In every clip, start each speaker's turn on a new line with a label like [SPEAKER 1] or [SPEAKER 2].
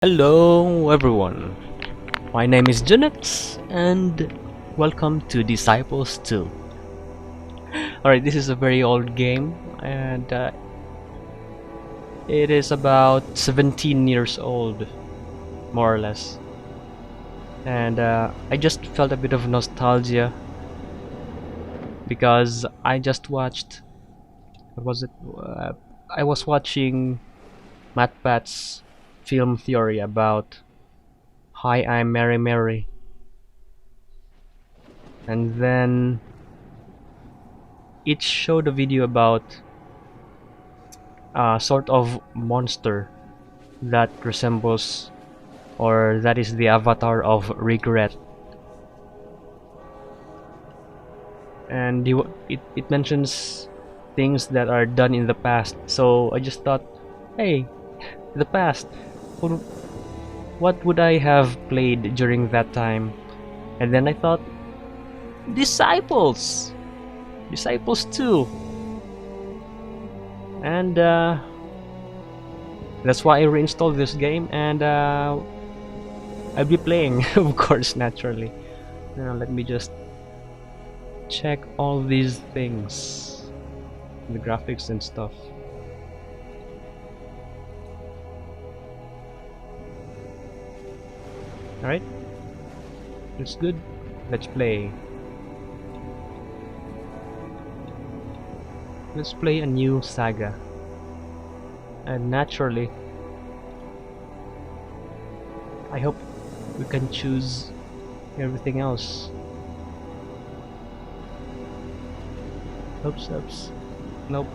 [SPEAKER 1] Hello everyone, my name is Junnex and welcome to Disciples 2. Alright, this is a very old game and it is about 17 years old, more or less. And I just felt a bit of nostalgia because I just watched, what was it? I was watching MatPat's film theory about Hi, I'm Mary Mary, and then it showed a video about a sort of monster that resembles or that is the avatar of regret, and it mentions things that are done in the past. So I just thought, hey, the past, what, what would I have played during that time? And then I thought, disciples, disciples 2, and that's why I reinstalled this game, and I'll be playing of course, naturally. Now let me just check all these things, the graphics and stuff. Alright, it's good. Let's play. Let's play a new saga. And naturally, I hope we can choose everything else. Oops. Nope.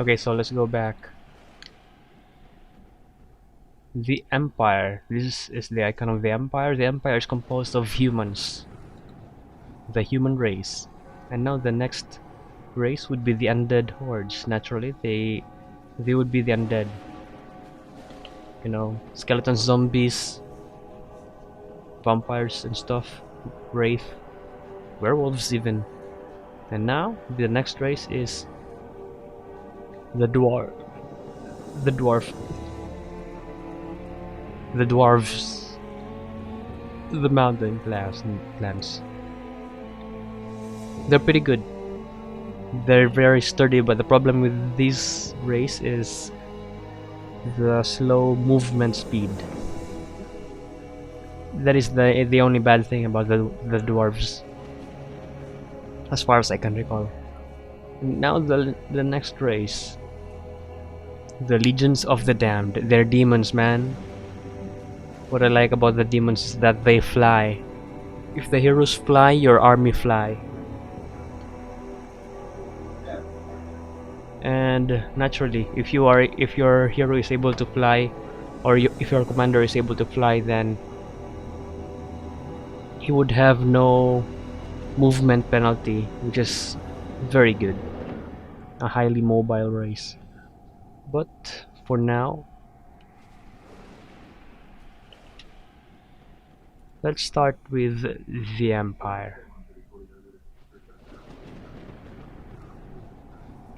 [SPEAKER 1] Okay, so let's go back. The Empire. This is the icon of the Empire. The Empire is composed of humans, the human race. And now the next race would be the undead hordes. Naturally, they would be the undead. You know, skeletons, zombies, vampires and stuff, wraith, werewolves even. And now the next race is the dwarf, the dwarf, the dwarves, the mountain clans. They're pretty good. They're very sturdy, but the problem with this race is the slow movement speed. That is the only bad thing about the dwarves, as far as I can recall. Now the next race, the Legions of the Damned. They're demons, man. What I like about the demons is that they fly. If the heroes fly, your army fly. And naturally, if your hero is able to fly, or if your commander is able to fly, then he would have no movement penalty, which is very good. A highly mobile race. But for now, let's start with the Empire.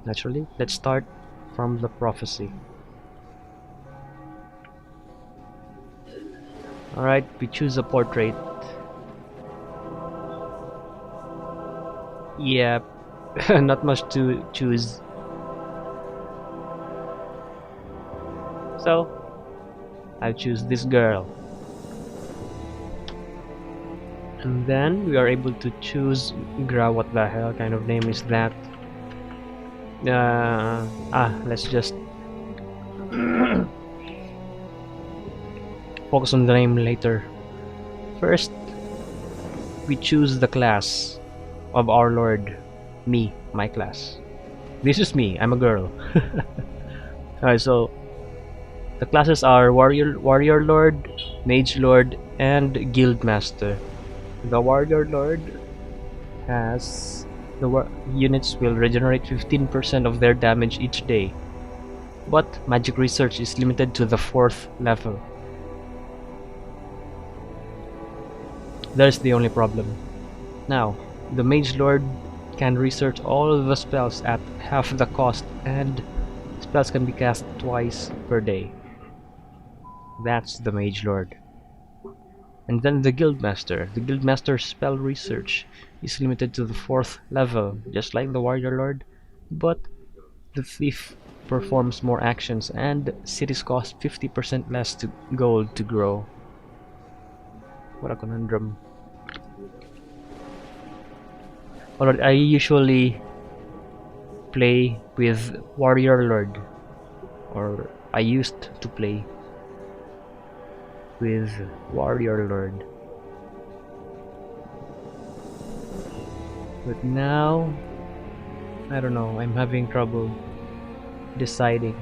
[SPEAKER 1] Naturally, let's start from the prophecy. Alright, we choose a portrait. Yep, not much to choose. So, I'll choose this girl. And then we are able to choose what the hell kind of name is that? Let's just focus on the name later. First, we choose the class of our Lord. Me, my class. This is me, I'm a girl. Alright, so the classes are Warrior Lord, Mage Lord, and Guild Master. The Warrior Lord has units will regenerate 15% of their damage each day, but magic research is limited to the 4th level. There's the only problem. Now, the Mage Lord can research all of the spells at half the cost, and spells can be cast twice per day. That's the Mage Lord. And then the Guildmaster. The Guildmaster's spell research is limited to the 4th level, just like the Warrior Lord, but the Thief performs more actions and cities cost 50% less gold to grow. What a conundrum. Alright, I usually play with Warrior Lord, or I used to play with Warrior Lord, but now I don't know, I'm having trouble deciding.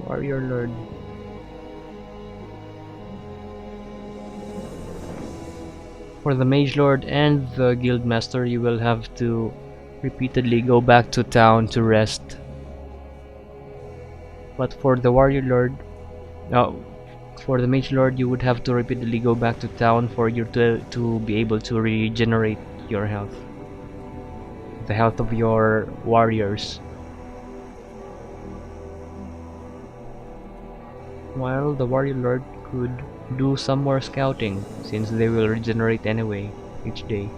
[SPEAKER 1] Warrior Lord. For the Mage Lord and the Guildmaster, you will have to repeatedly go back to town to rest. But for the Warrior Lord, for the Mage Lord, you would have to repeatedly go back to town for you to be able to regenerate your health. The health of your warriors. While the Warrior Lord could do some more scouting, since they will regenerate anyway each day.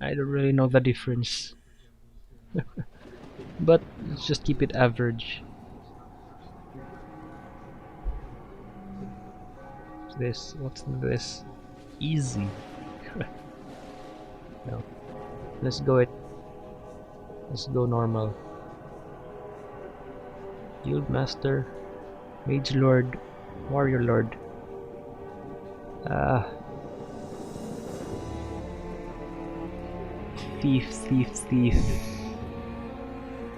[SPEAKER 1] I don't really know the difference. But let's just keep it average. What's this? Easy. No. Let's go normal. Guildmaster, Mage Lord, Warrior Lord. Thief.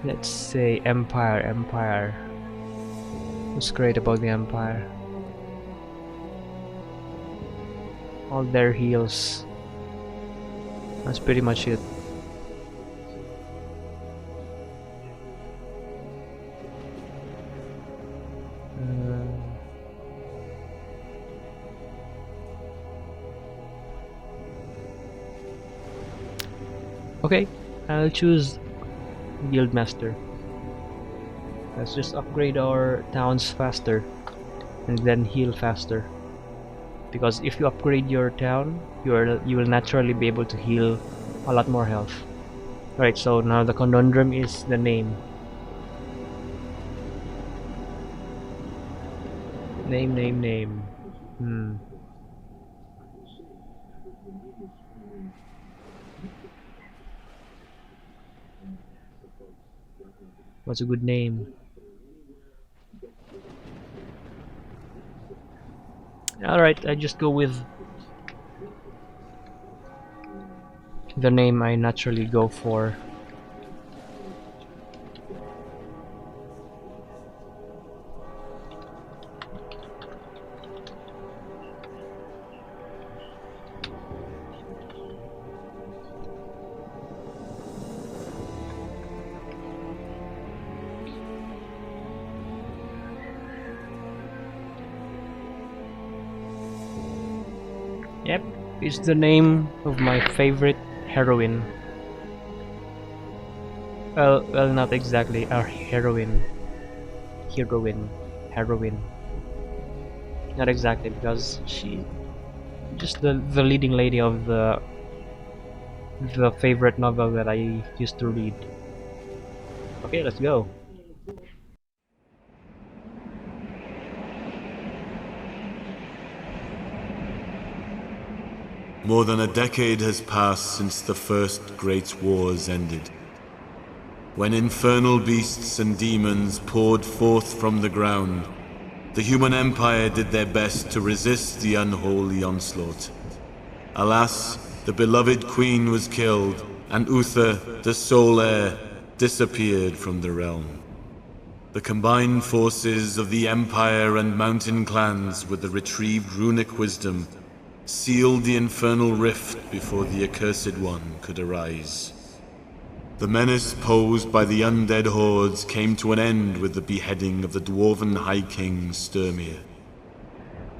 [SPEAKER 1] Let's say Empire. What's great about the Empire? All their heals. That's pretty much it. Okay, I'll choose Guildmaster. Let's just upgrade our towns faster and then heal faster. Because if you upgrade your town, you will naturally be able to heal a lot more health. Right, so now the conundrum is the name. Name. What's a good name? Alright, I just go with the name I naturally go for. Yep, it's the name of my favorite heroine. Well, not exactly our heroine. Heroine. Not exactly, because she just the leading lady of the favorite novel that I used to read. Okay, let's go.
[SPEAKER 2] More than a decade has passed since the first great wars ended, when infernal beasts and demons poured forth from the ground. The human empire did their best to resist the unholy onslaught. Alas, the beloved queen was killed, and Uther, the sole heir, disappeared from the realm. The combined forces of the Empire and Mountain clans with the retrieved runic wisdom sealed the infernal rift before the Accursed One could arise. The menace posed by the undead hordes came to an end with the beheading of the Dwarven High King Sturmir.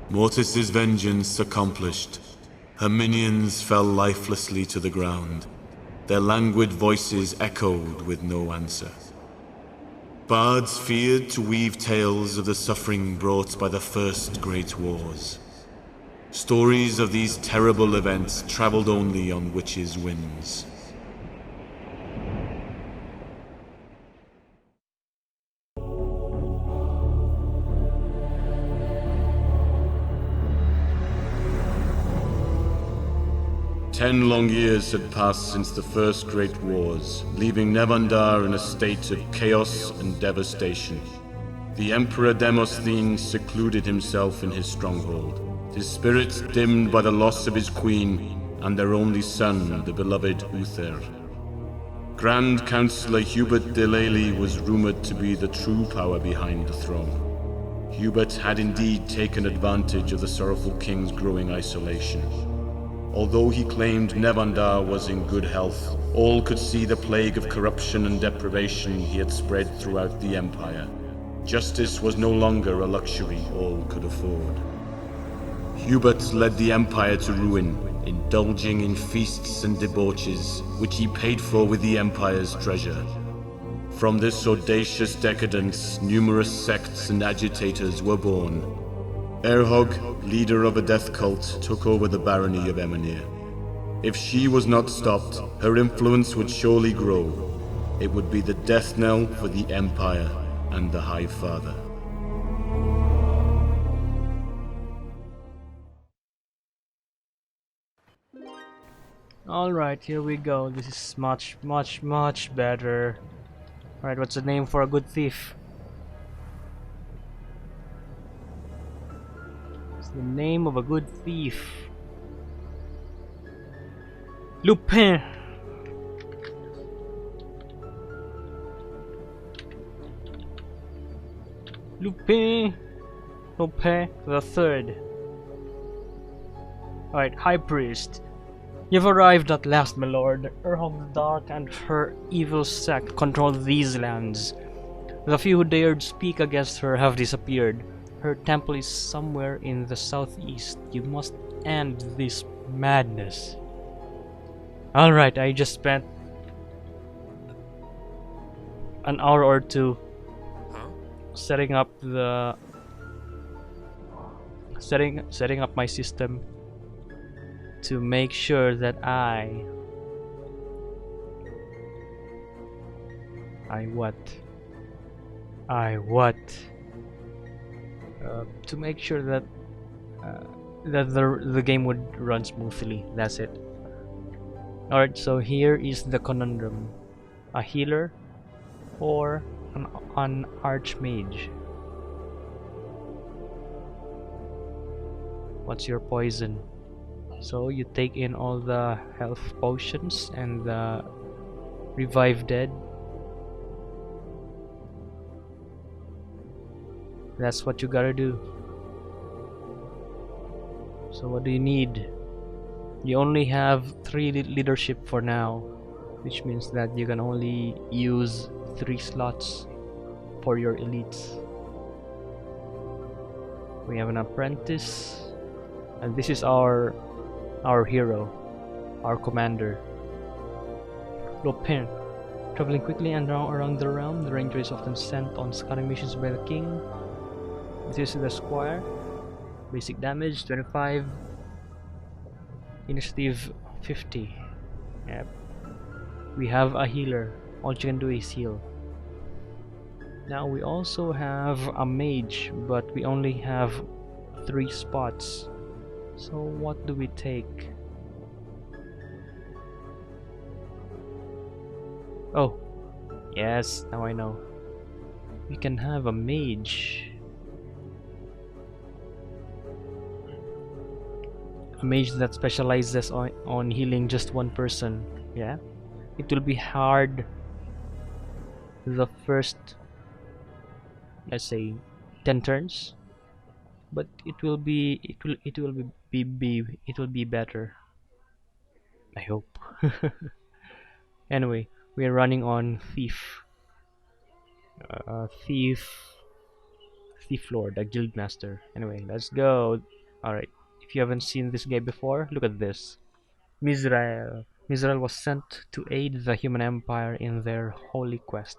[SPEAKER 2] Mortis's vengeance accomplished, her minions fell lifelessly to the ground. Their languid voices echoed with no answer. Bards feared to weave tales of the suffering brought by the first great wars. Stories of these terrible events traveled only on witches' winds. Ten long years had passed since the first great wars, leaving Nevandar in a state of chaos and devastation. The Emperor Demosthene secluded himself in his stronghold, his spirits dimmed by the loss of his queen and their only son, the beloved Uther. Grand Councillor Hubert de Lely was rumored to be the true power behind the throne. Hubert had indeed taken advantage of the sorrowful king's growing isolation. Although he claimed Nevandar was in good health, all could see the plague of corruption and deprivation he had spread throughout the Empire. Justice was no longer a luxury all could afford. Hubert led the Empire to ruin, indulging in feasts and debauches, which he paid for with the Empire's treasure. From this audacious decadence, numerous sects and agitators were born. Erhog, leader of a death cult, took over the barony of Emanir. If she was not stopped, her influence would surely grow. It would be the death knell for the Empire and the High Father.
[SPEAKER 1] Alright, here we go. This is much better. Alright, what's the name for a good thief? What's the name of a good thief? Lupin! Lupin the Third. Alright, High Priest. You've arrived at last, my lord. Erhog the Dark and her evil sect control these lands. The few who dared speak against her have disappeared. Her temple is somewhere in the southeast. You must end this madness. Alright, I just spent an hour or two setting up my system to make sure that to make sure that the game would run smoothly. That's it. Alright, so here is the conundrum: a healer or an archmage. What's your poison? So you take in all the health potions and the revive dead. That's what you gotta do. So what do you need? You only have 3 leadership for now, which means that you can only use 3 slots for your elites. We have an apprentice, and this is our hero, our commander, Lupin. Traveling quickly and around the realm, the ranger is often sent on scouting missions by the king. This is the squire. Basic damage 25, initiative 50. Yep. We have a healer. All you can do is heal. Now we also have a mage, but we only have 3 spots. So what do we take? Oh, yes, now I know. We can have a mage. A mage that specializes on healing just one person. Yeah, it will be hard the first let's say 10 turns, but it will be better, I hope. Anyway, we are running on thief lord, a guild master. Anyway, let's go. All right, if you haven't seen this guy before, look at this. Mizrael was sent to aid the human empire in their holy quest.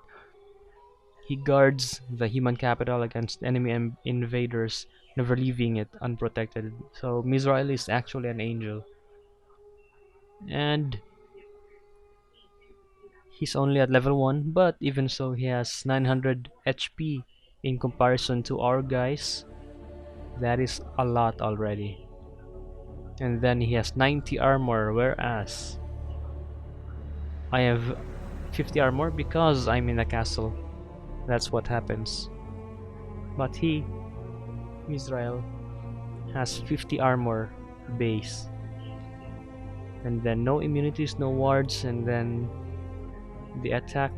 [SPEAKER 1] He guards the human capital against enemy invaders, never leaving it unprotected. So Mizrael is actually an angel, and he's only at level 1, but even so he has 900 HP in comparison to our guys. That is a lot already. And then he has 90 armor, whereas I have 50 armor because I'm in a castle. That's what happens. But he, Israel, has 50 armor base. And then no immunities, no wards, and then the attack,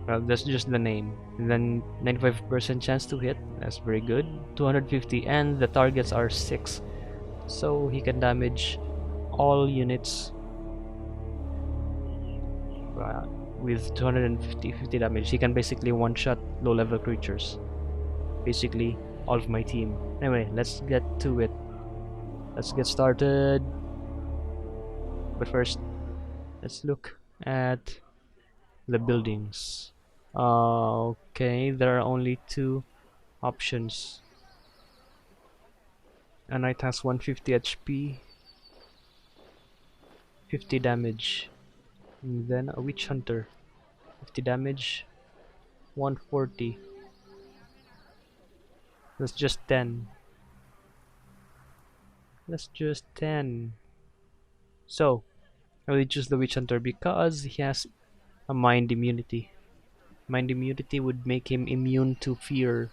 [SPEAKER 1] well, that's just the name. And then 95% chance to hit, that's very good. 250, and the targets are 6. So he can damage all units with 250 damage. He can basically one-shot low-level creatures. Basically, all of my team. Anyway, let's get to it. Let's get started. But first, let's look at the buildings. Okay, there are only 2 options. A knight has 150 HP, 50 damage. And then a witch hunter, 50 damage, 140. That's just 10. That's just 10. So I will choose the witch hunter because he has a mind immunity. Mind immunity would make him immune to fear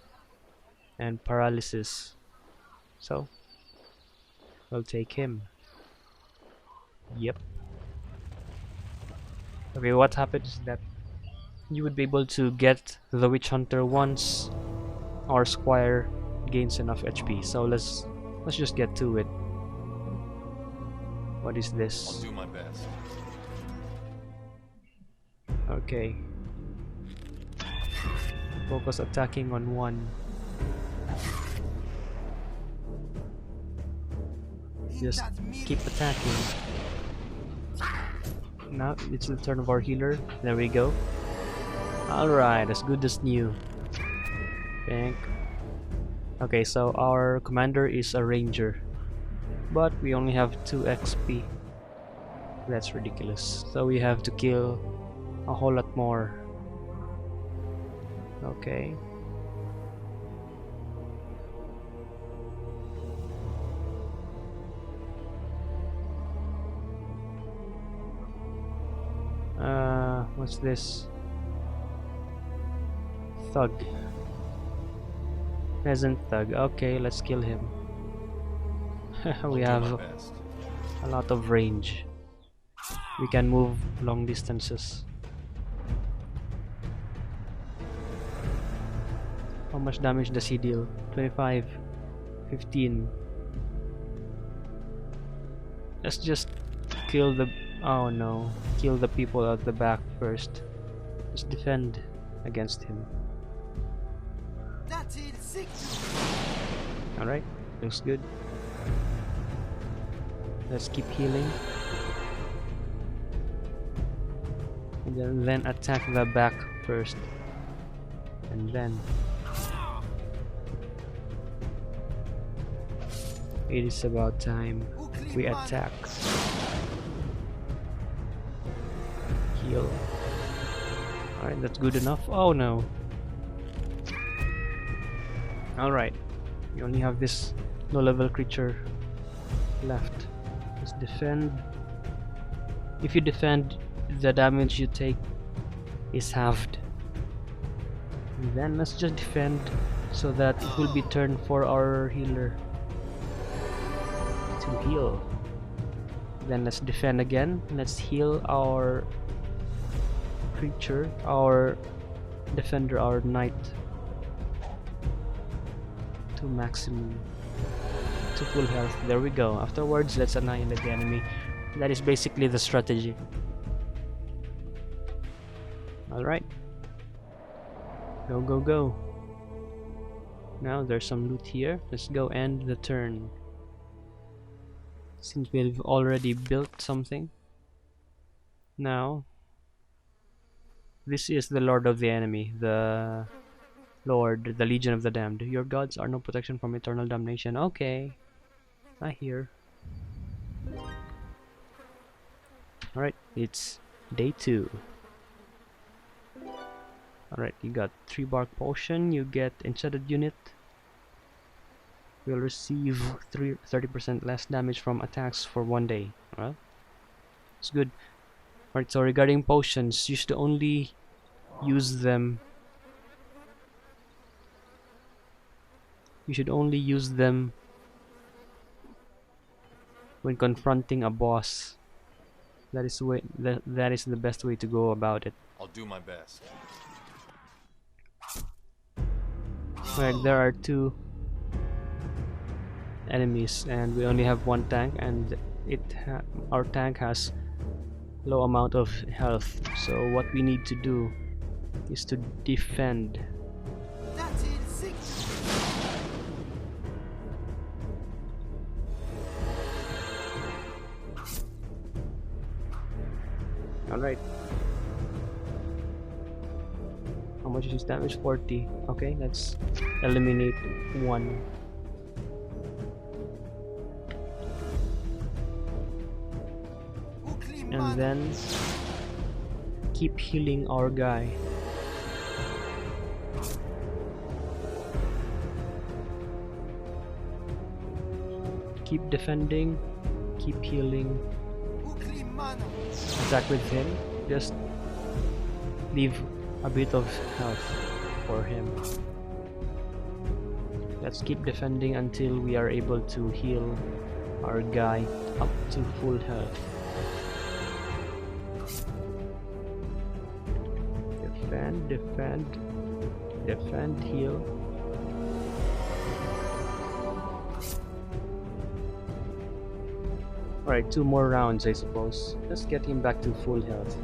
[SPEAKER 1] and paralysis. So I'll take him. Yep. Okay, what happens is that you would be able to get the witch hunter once our squire gains enough HP. So let's just get to it. What is this?
[SPEAKER 3] I'll do my best.
[SPEAKER 1] Okay. Focus attacking on 1. Just keep attacking. Now it's the turn of our healer. There we go. Alright, as good as new. Think. Okay, so our commander is a ranger, but we only have 2 XP. That's ridiculous. So we have to kill a whole lot more. Okay. What's this? Thug. Peasant thug. Okay, let's kill him. We have a lot of range. We can move long distances. How much damage does he deal? 25, 15. Let's just kill the... oh no. Kill the people at the back first. Just defend against him. Alright, looks good. Let's keep healing. And then attack the back first. And then it is about time we attack. Heal. Alright, that's good enough. Oh no. Alright. We only have this low level creature left. Let's defend. If you defend, the damage you take is halved. And then let's just defend so that it will be turn for our healer to heal. Then let's defend again. Let's heal our creature, our defender, our knight. to maximum, to full health. There we go. Afterwards, let's annihilate the enemy. That is basically the strategy. Alright. Go, go, go. Now there's some loot here. Let's go end the turn. Since we've already built something. Now, this is the Lord of the enemy, the Lord, the Legion of the Damned. Your gods are no protection from eternal damnation. Okay, I hear. Alright, it's day 2. Alright, you got 3 bark potion, you get enchanted unit. Will receive 30% less damage from attacks for 1 day. Well, it's good. Alright, so regarding potions, you should only use them. You should only use them when confronting a boss. That is the best way to go about it.
[SPEAKER 3] I'll do my best.
[SPEAKER 1] Alright, there are 2 enemies and we only have 1 tank, and our tank has low amount of health, so what we need to do is to defend. Alright. How much is his damage? 40. Okay, let's eliminate 1. And then keep healing our guy. Keep defending, keep healing. Attack with him, just leave a bit of health for him. Let's keep defending until we are able to heal our guy up to full health. Defend, defend, defend, heal. Alright, 2 more rounds I suppose. Let's get him back to full health.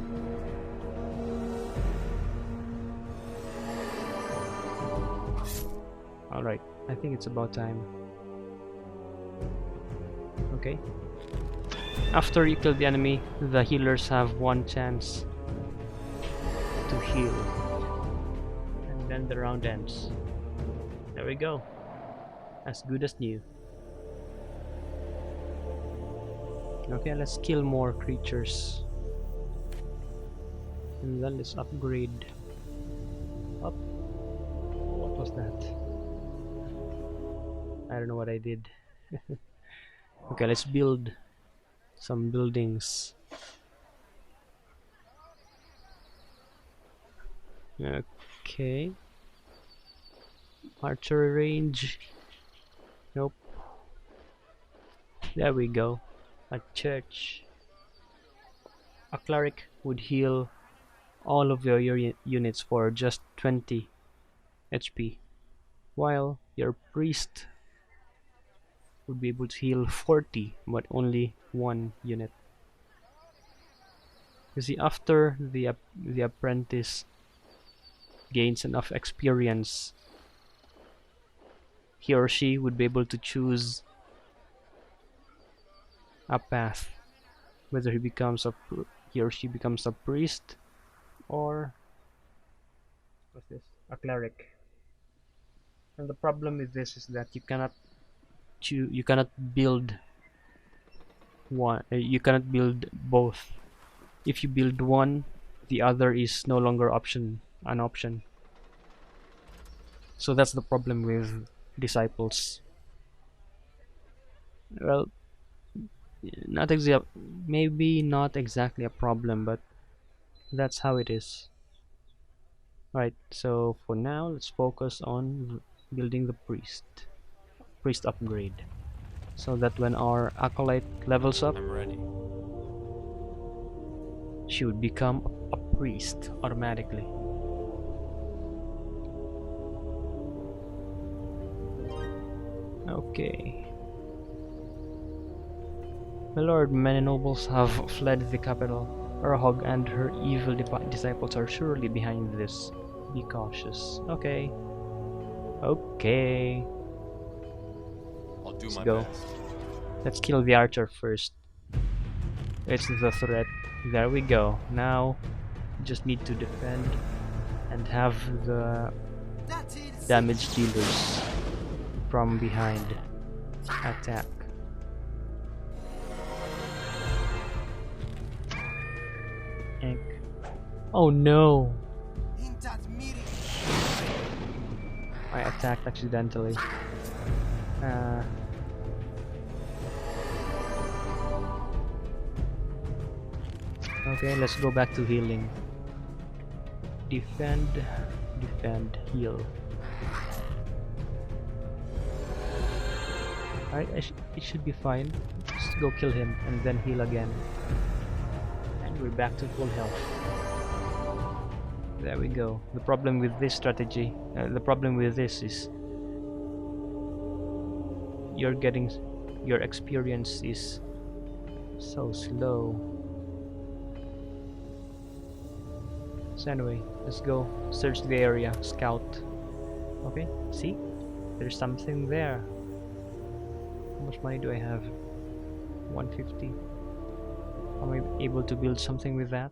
[SPEAKER 1] Alright, I think it's about time. Okay. After you kill the enemy, the healers have 1 chance to heal. And then the round ends. There we go. As good as new. Okay, let's kill more creatures. And then let's upgrade. Up. What was that? I don't know what I did. Okay, let's build some buildings. Okay. Archery range. Nope. There we go. A church. A cleric would heal all of your units for just 20 HP, while your priest would be able to heal 40 but only 1 unit. You see, after the apprentice gains enough experience, he or she would be able to choose a path, whether he or she becomes a priest or what's this, a cleric. And the problem with this is that you cannot build one. You cannot build both. If you build one, the other is no longer an option. So that's the problem with disciples. Well, maybe not exactly a problem, but that's how it is. Right, so for now let's focus on building the priest upgrade, so that when our acolyte levels up,
[SPEAKER 3] I'm ready.
[SPEAKER 1] she would become a priest automatically. Okay. My lord, many nobles have fled the capital. Urhog and her evil disciples are surely behind this. Be cautious. Okay. Okay.
[SPEAKER 3] I'll do
[SPEAKER 1] Let's
[SPEAKER 3] my
[SPEAKER 1] go.
[SPEAKER 3] best.
[SPEAKER 1] Let's kill the archer first. It's the threat. There we go. Now, just need to defend and have the damage dealers from behind attack. Ink. Oh no! I attacked accidentally. Okay, let's go back to healing. Defend, defend, heal. Alright, it should be fine. Just go kill him and then heal again. And we're back to full health. There we go. The problem with this strategy, the problem with this is your experience is so slow. So anyway, let's go search the area, scout. Okay, see? There's something there. How much money do I have? 150. Am I able to build something with that?